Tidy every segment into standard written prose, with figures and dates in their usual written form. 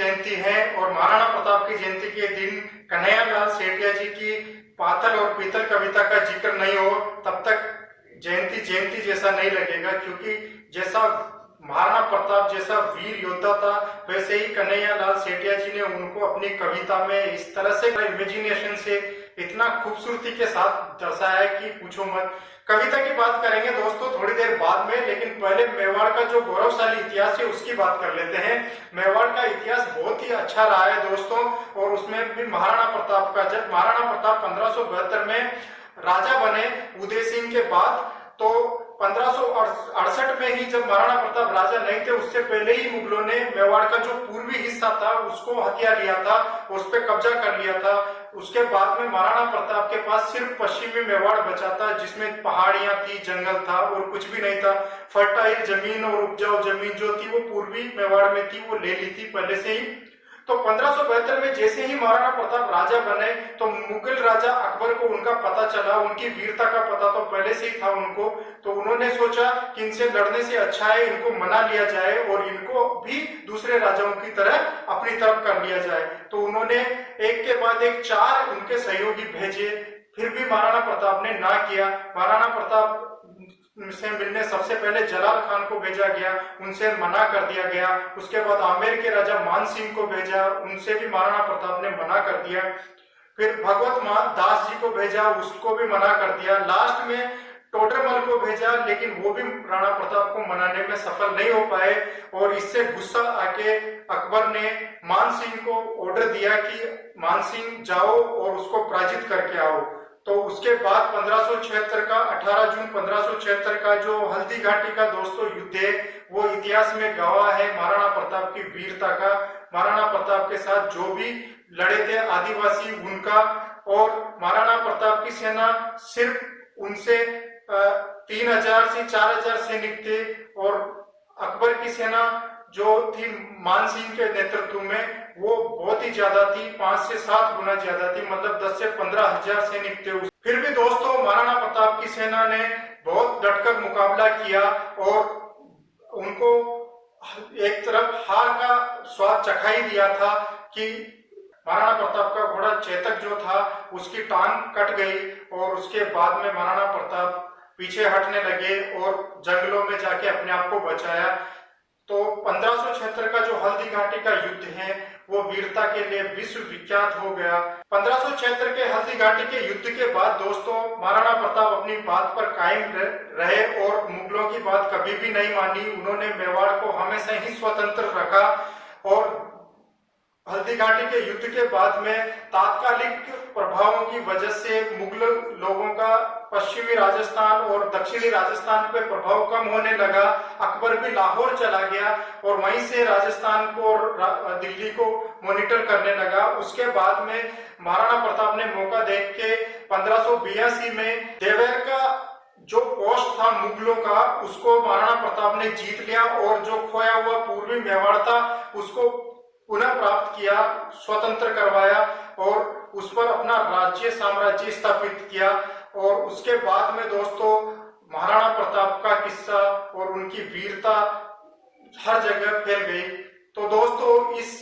जयंती है और महाराणा प्रताप की जयंती के दिन कन्हैयालाल सेठिया जी की पातल और पीतल कविता का जिक्र नहीं हो तब तक जयंती जयंती जैसा नहीं लगेगा, क्योंकि जैसा महाराणा प्रताप जैसा वीर योद्धा था वैसे ही कन्हैयालाल सेठिया जी ने उनको अपनी कविता में इस तरह से इमेजिनेशन से इतना खूबसूरती के साथ दर्शाया है कि पूछो मत। कविता की बात करेंगे दोस्तों थोड़ी देर बाद में, लेकिन पहले मेवाड़ का जो गौरवशाली इतिहास है उसकी बात कर लेते हैं। मेवाड़ का इतिहास बहुत ही अच्छा रहा है दोस्तों, और उसमें भी महाराणा प्रताप का, जब महाराणा प्रताप 1572 में राजा बने उदय सिंह के बाद, तो 1568 में ही जब महाराणा प्रताप राजा नहीं थे उससे पहले ही मुगलों ने मेवाड़ का जो पूर्वी हिस्सा था उसको हथिया लिया था, उस पर कब्जा कर लिया था। उसके बाद में महाराणा प्रताप के पास सिर्फ पश्चिमी मेवाड़ बचा था, जिसमें पहाड़ियां थी, जंगल था और कुछ भी नहीं था। फर्टाइल जमीन और उपजाऊ जमीन जो थी वो पूर्वी मेवाड़ में थी, वो ले ली थी पहले से ही। तो 1572 में जैसे ही महाराणा प्रताप राजा बने तो मुगल राजा अकबर को उनका पता चला, उनकी वीरता का पता तो पहले से ही था उनको, तो उन्होंने सोचा कि इनसे लड़ने से अच्छा है इनको मना लिया जाए और इनको भी दूसरे राजाओं की तरह अपनी तरफ कर लिया जाए। तो उन्होंने एक के बाद एक 4 उनके सहयोगी भेजे, फिर भी महाराणा प्रताप ने ना किया। महाराणा प्रताप से मिलने सबसे पहले जलाल खान को भेजा गया, उनसे मना कर दिया गया। उसके बाद आमेर के राजा मान सिंह को भेजा, उनसे भी महाराणा प्रताप ने मना कर दिया। फिर भगवत दास जी को भेजा, उसको भी मना कर दिया। लास्ट में टोडरमल को भेजा, लेकिन वो भी राणा प्रताप को मनाने में सफल नहीं हो पाए, और इससे गुस्सा आके अकबर ने मान सिंह को ऑर्डर दिया कि मान सिंह जाओ और उसको पराजित करके आओ। तो उसके बाद 1576 का 18 जून 1576 का जो हल्दी घाटी का दोस्तों युद्ध है वो इतिहास में गवाह है महाराणा प्रताप की वीरता का। महाराणा प्रताप के साथ जो भी लड़े थे आदिवासी उनका, और महाराणा प्रताप की सेना सिर्फ उनसे 3000 से 4000 सैनिक थे, और अकबर की सेना जो थी मान सिंह के नेतृत्व में वो बहुत ही ज्यादा थी, 5 से 7 गुना ज्यादा थी, मतलब 10 से 15,000 सैनिक थे। फिर भी दोस्तों महाराणा प्रताप की सेना ने बहुत डटकर मुकाबला किया और उनको एक तरफ हार का स्वाद चखाई दिया था कि महाराणा प्रताप का घोड़ा चेतक जो था उसकी टांग कट गई, और उसके बाद में महाराणा प्रताप पीछे हटने लगे और जंगलों में जाके अपने आप को बचाया। तो 1576 का जो हल्दी घाटी का युद्ध है वो वीरता के लिए विश्व विख्यात हो गया। 1576 के हल्दी घाटी के युद्ध के बाद दोस्तों महाराणा प्रताप अपनी बात पर कायम रहे और मुगलों की बात कभी भी नहीं मानी। उन्होंने मेवाड़ को हमेशा ही स्वतंत्र रखा, और हल्दी घाटी के युद्ध के बाद में तात्कालिक प्रभावों की वजह से मुगल लोगों का पश्चिमी राजस्थान और दक्षिणी राजस्थान पे प्रभाव कम होने लगा। अकबर भी लाहौर चला गया और वहीं से राजस्थान को और दिल्ली को मॉनिटर करने लगा। उसके बाद में महाराणा प्रताप ने मौका देख के 1582 में देवर का जो पोस्ट था मुगलों का उसको महाराणा प्रताप ने जीत लिया, और जो खोया हुआ पूर्वी मेवाड़ था उसको पुनः प्राप्त किया, स्वतंत्र करवाया और उस पर अपना राज्य साम्राज्य स्थापित किया। और उसके बाद में दोस्तों महाराणा प्रताप का किस्सा और उनकी वीरता हर जगह फैल गई। तो दोस्तों इस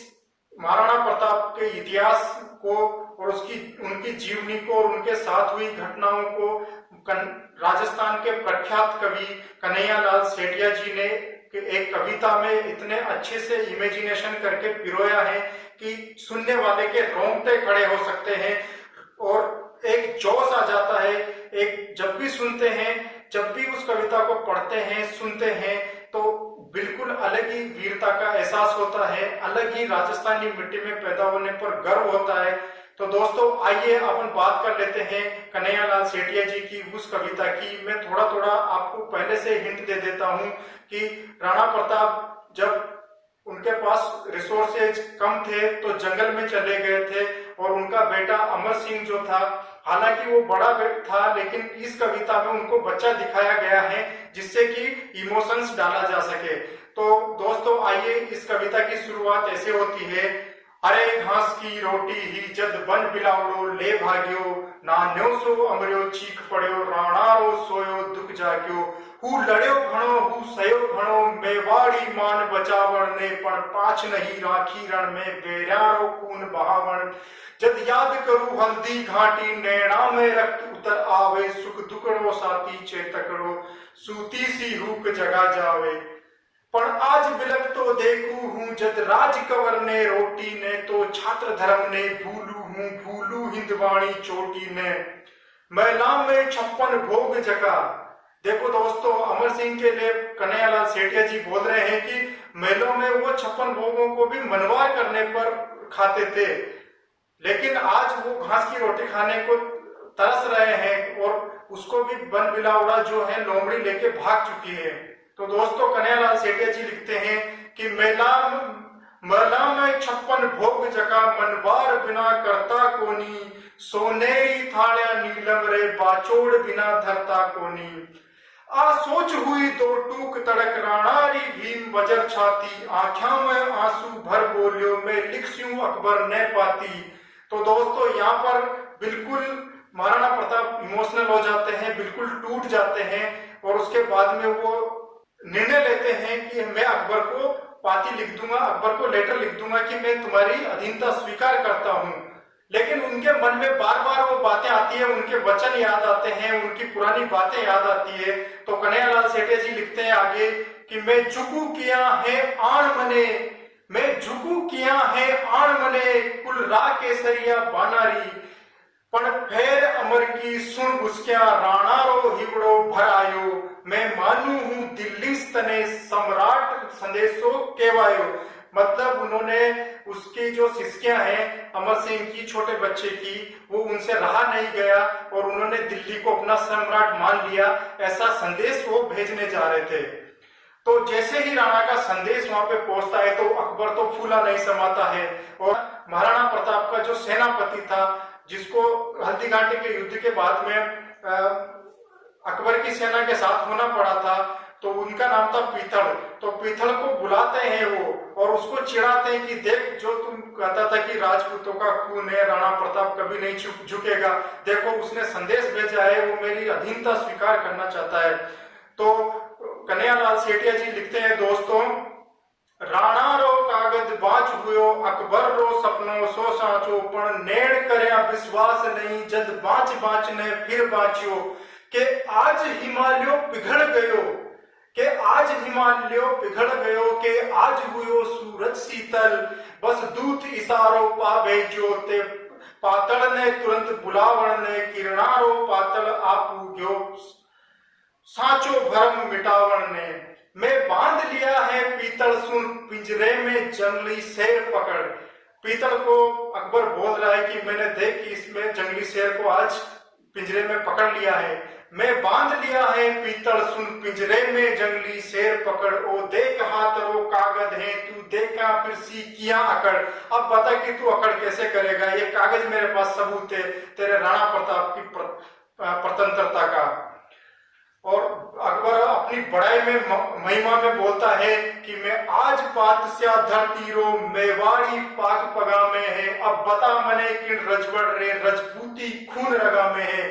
महाराणा प्रताप के इतिहास को और उनकी जीवनी को और उनके साथ हुई घटनाओं को राजस्थान के प्रख्यात कवि कन्हैयालाल सेठिया जी ने एक कविता में इतने अच्छे से इमेजिनेशन करके पिरोया है कि सुनने वाले के रोंगटे खड़े हो सकते हैं और एक जोश आ जाता है। एक जब भी सुनते हैं, जब भी उस कविता को पढ़ते हैं, सुनते हैं, तो बिल्कुल अलग ही वीरता का एहसास होता है, अलग ही राजस्थानी मिट्टी में पैदा होने पर गर्व होता है। तो दोस्तों आइए अपन बात कर लेते हैं कन्हैयालाल सेठिया जी की उस कविता की। मैं थोड़ा थोड़ा आपको पहले से हिंट दे देता हूं कि राणा प्रताप जब उनके पास रिसोर्सेज कम थे तो जंगल में चले गए थे, और उनका बेटा अमर सिंह जो था, हालांकि वो बड़ा था लेकिन इस कविता में उनको बच्चा दिखाया गया है जिससे कि इमोशंस डाला जा सके। तो दोस्तों आइए, इस कविता की शुरुआत ऐसे होती है। अरे घास की रोटी ही जद बन बिलावड़ो ले भाग्यो, ना न्यो सो अमर्यो चीख पड़्यो, राणारो सोयो दुख जाग्यो। हूँ लड़्यो घणो हूँ सयो घणो, मेवाड़ी मान बचावण ने, पण पाछ नहीं राखी रण में बेरारो खून बहावण। जद याद करूं हल्दी घाटी नैना में रक्त उतर आवे, सुख दुकड़ो साथी चेतकड़ो, सूती सी हुक जगा जावे। पण आज बिलक तो देखू हूं जद राज कंवर ने रोटी ने, तो छात्र धर्म ने भूलू हूं भूलू हिंदवाणी चोटी ने। महिला में 56 भोग जगा। देखो दोस्तों, अमर सिंह के लिए कन्हैयालाल सेठिया जी बोल रहे हैं कि महलों में वो 56 भोगों को भी मनवार करने पर खाते थे, लेकिन आज वो घास की रोटी खाने को तरस रहे हैं और उसको भी बन बिलावड़ा जो है लोमड़ी लेके भाग चुकी है। तो दोस्तों, कन्हैयालाल सेठिया जी लिखते हैं कि महिला में 56 भोग जका, मनवार बिना करता कोनी, सोनेरी थाल्या नीलम रे, बाचोड़ बिना धरता कोनी। आ सोच हुई दो टूक तड़क, राणारी भीम वजर छाती, आंखों में आंसू भर बोलियो, मैं लिखस्यूं अकबर ने पाती। तो दोस्तों, यहाँ पर बिल्कुल महाराणा प्रताप इमोशनल हो जाते हैं, बिल्कुल टूट जाते हैं और उसके बाद में वो निर्णय लेते हैं कि मैं अकबर को पाती लिख दूंगा, अकबर को लेटर लिख दूंगा कि मैं तुम्हारी अधीनता स्वीकार करता हूं। लेकिन उनके मन में बार बार वो बातें आती है, उनके वचन याद आते हैं, उनकी पुरानी बातें याद आती है। तो कन्हैयालाल सेठिया जी लिखते हैं आगे कि मैं झुकू किया है आण मने, मैं झुकू किया है आण मने, कुल रा केसरिया बानारी, पण फेर अमर की सुन घुसक्या, राणारो हिवड़ो भर आयो, मैं मानू हूं दिल्ली स्तने, सम्राट संदेशो केवायो। मतलब उन्होंने उसकी जो शिष्या हैं अमर सिंह की, छोटे बच्चे की, वो उनसे रहा नहीं गया और उन्होंने दिल्ली को अपना सम्राट मान लिया, ऐसा संदेश वो भेजने जा रहे थे। तो जैसे ही राणा का संदेश वहां पे पहुंचता है तो अकबर तो फूला नहीं समाता है और महाराणा प्रताप का जो सेनापति था, जिसको हल्दी घाटी के युद्ध के बाद में अकबर की सेना के साथ होना पड़ा था, तो उनका नाम था पीथल। तो पीथल को बुलाते हैं वो और उसको चिढ़ाते हैं कि देख, जो तुम कहता था कि राजपूतों का खून है, राणा प्रताप कभी नहीं झुकेगा, देखो उसने संदेश भेजा है, वो मेरी अधीनता स्वीकार करना चाहता है। तो कन्हैयालाल सेठिया जी लिखते हैं दोस्तों, राणा रो कागज बाच हुयो, अकबर रो सपनो सो साचो, पण नेण करया विश्वास नहीं, जद बाच बाच ने फिर बाचियो, के आज हिमालयो पिघल गयो, के आज हिमालयो पिघल गयो, के आज हुयो सूरज शीतल, बस दूत इशारो पा भेजो, ते पातल ने तुरंत बुलावण ने, किरणारो पातल आपू गयो, साचो भरम मिटावण ने। मैं बांध लिया है पीतल सुन, पिंजरे में जंगली शेर पकड़। पीतल को अकबर बोल रहा है कि मैंने देख कि इसमें जंगली शेर को आज पिंजरे में पकड़ लिया है। मैं बांध लिया है पीतल सुन, पिंजरे में जंगली शेर पकड़, ओ देख हाथ रो कागज है, तू देखा फिर सी किया अकड़। अब बता कि तू अकड़ कैसे करेगा, ये कागज मेरे पास सबूत है तेरे राणा प्रताप की प्रतंत्रता का। और अकबर अपनी बड़ाई में महिमा में बोलता है कि मैं आज पातस्या धरती रो, मेवाड़ी पाक पगा में है, अब बता मने कि रजबड़ रे, रजपूती खून रगा में है।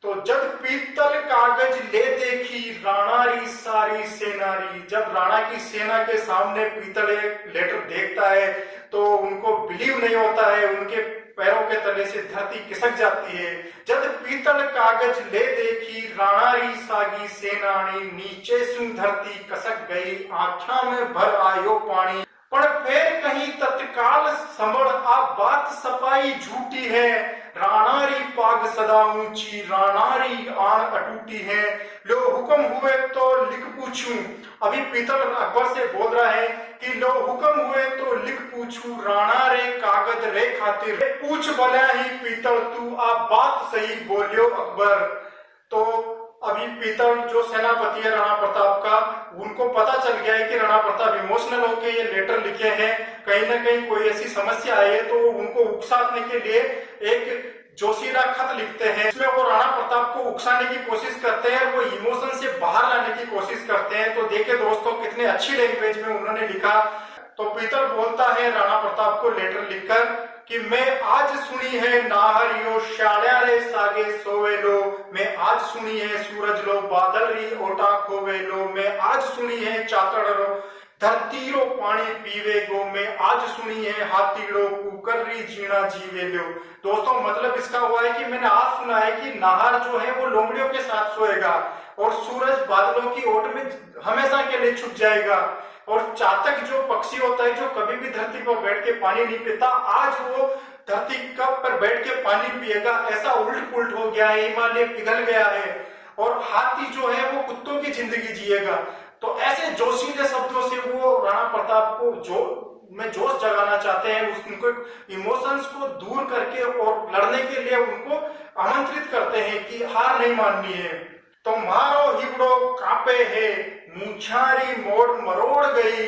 तो जब पीतल कागज ले देखी, राणारी सारी सेनारी, जब राणा की सेना के सामने पीतल एक लेटर देखता है तो उनको बिलीव नहीं होता है, उनके पैरों के तले से धरती खिसक जाती है। जब पीतल कागज ले देखी, राणारी सागी सेनानी, नीचे सुन धरती कसक गई, आंखों में भर आयो पानी, पर फिर कहीं तत्काल समझ आ बात सपाई झूठी है, राणारी पाग सदा ऊंची, राणारी आन अटूटी है, लो हुक्म हुए तो लिख पूछूं। अभी पीतल अकबर से बोल रहा है कि लो हुक्म हुए तो लिख पूछूं, राणा रे कागज रे खातिर, पूछ भला ही पीतल तू आप बात सही बोलियो अकबर। तो अभी पीतल जो सेनापति है राणा प्रताप का, उनको पता चल गया है कि राणा प्रताप इमोशनल होकर ये लेटर लिखे हैं, कहीं ना कहीं कोई ऐसी समस्या आई है, तो उनको उकसाने के लिए एक जोशीला खत लिखते हैं। इसमें वो राणा प्रताप को उकसाने की कोशिश करते हैं, वो इमोशन से बाहर लाने की कोशिश करते हैं। तो देखिए दोस्तों, कितने अच्छी लैंग्वेज में उन्होंने लिखा। तो पीतल बोलता है राणा प्रताप को लेटर लिखकर कि मैं आज सुनी है नाहरियो शाळ्या रे सागे सोवेलो, मैं आज सुनी है सूरज लो बादल री ओटा खोवेलो, मैं आज सुनी है चातड़ रो धरती रो पानी पीवे गो, मैं आज सुनी है हाथीड़ो कुकर री जीना जीवे लो। दोस्तों मतलब इसका हुआ है कि मैंने आज सुना है कि नाहर जो है वो लोमड़ियों के साथ सोएगा और सूरज बादलों की ओट में हमेशा के लिए छुप जाएगा, और चातक जो पक्षी होता है जो कभी भी धरती पर बैठ के पानी नहीं पीता, आज वो धरती कप पर बैठ के पानी पिएगा। ऐसा उल्ट पुल्ट हो गया है, हिमालय पिघल गया है, और हाथी जो है वो कुत्तों की जिंदगी जिएगा। तो ऐसे जोशीले शब्दों से वो राणा प्रताप को जोश जगाना चाहते हैं, उनको इमोशंस को दूर करके और लड़ने के लिए उनको आमंत्रित करते हैं कि हार नहीं माननी है। तो मारो हिवड़ो कांपे है मूछारी मोड़ मरोड़ गई,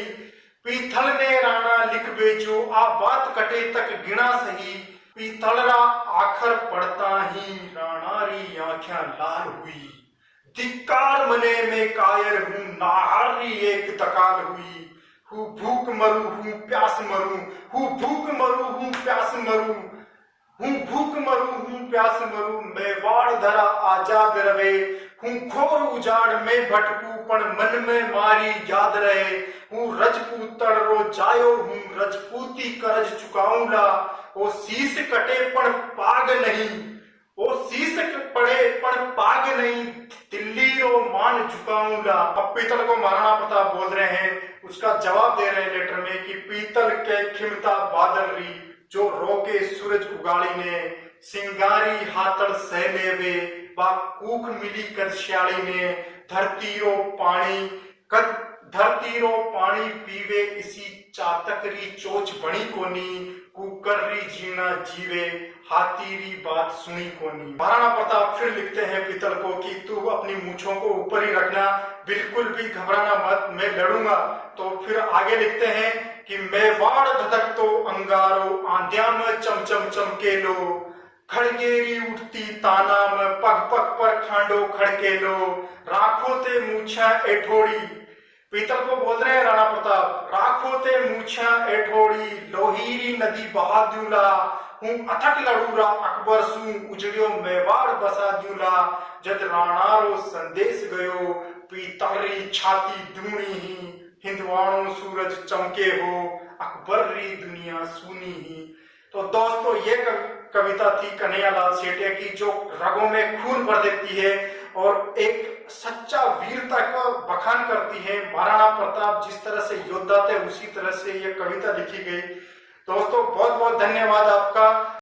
पीथल ने राणा लिख बेचो आ बात कटे तक गिना सही, पीथलरा आखर पड़ता ही राणारी आंखें लाल हुई, धिक्कार मने में कायर हूं नाहारी एक दकाल हुई, हूं भूख मरू हूं प्यास मरू, हूं भूख मरू हूं प्यास मरू, हूं भूख मरू हूं प्यास मरू, मैं वाड़ धरा आजाद रवे, हूं घोर उजाड़ में भटकू पण मन में मारी याद रहे, हूं रजपूतड़ रो जायो हूं रजपूती करज चुकाऊंला, ओ शीश कटे पण पाग नहीं, ओ शीश पड़े पण पाग नहीं, दिल्ली रो मान झुकाऊंगा। अब पीतल को महाराणा प्रताप बोल रहे हैं, उसका जवाब दे रहे हैं लेटर में कि पीतल के खिमता बादल री जो रोके सूरज उगाड़ी ने, सिंगारी हाथड़ सहले वे बा कूख मिली कर श्याली ने, धरती रो पानी पीवे इसी चातकरी चोच बनी कोनी, कुकर्री जीना जीवे हाथीरी बात सुनी कोनी। महाराणा प्रताप फिर लिखते हैं पीतल को कि तू अपनी मूछों को ऊपर ही रखना, बिल्कुल भी घबराना मत, मैं लड़ूंगा। तो फिर आगे लिखते हैं कि मैं वाड़ धधक तो अंगारो आंध्या में चमचम चमके लो, खड़गेरी उठती ताना में पग पग पर खांडो खड़के लो, राखो ते मूछा एठोड़ी। पीतल को बोल रहे हैं राणा प्रताप, राखो ते मूछा एठोड़ी लोहीरी नदी बहा दूला, हूं अथक लड़ूरा अकबर सू उजड़ियो मेवाड़ बसा दूला, जद राणारो संदेश गयो पीतलरी छाती दूनी ही, हिंदवाणो सूरज चमके हो अकबर री दुनिया सुनी ही। तो दोस्तों ये कविता थी कन्हैयालाल सेठिया की, जो रगों में खून भर देती है और एक सच्चा वीरता का बखान करती है। महाराणा प्रताप जिस तरह से योद्धा थे उसी तरह से ये कविता लिखी गई। दोस्तों बहुत बहुत धन्यवाद आपका।